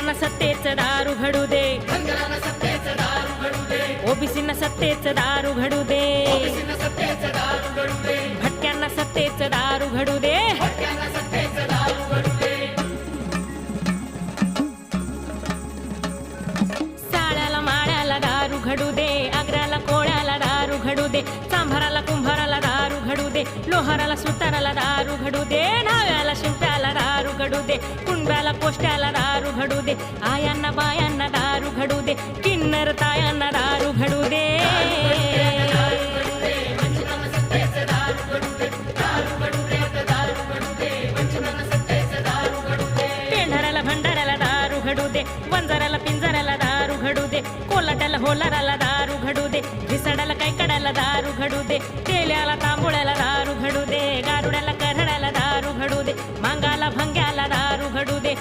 धनगरांना सत्तेचं दारू घडू दे, ओबीसींना सत्तेचं दारू घडू दे, भटक्यांना सत्तेचं दारू घडू दे, साळ्याला माळ्याला दारू घडू दे, आग्र्याला कोळ्याला दारू घडू दे, चांभाराला कुंभाराला दारू घडू दे, लोहाराला सुताराला दारू घडू दे, न्हाव्याला शिंप्याला दारू घडू दे, कुंड्याला कोष्ट्याला दारू घडू दे, आयांना बायांना दारू घडू दे, किन्नर तायांना दारू घडू दे, पेंढाऱ्याला भंडाऱ्याला दारू घडू दे, वंजाऱ्याला पिंजऱ्याला दारू घडू दे, कोलाट्याला होलाराला दारू घडू दे, घिसाड्याला कैकड्याला दारू घडू दे, तेल्याला तांबोळ्याला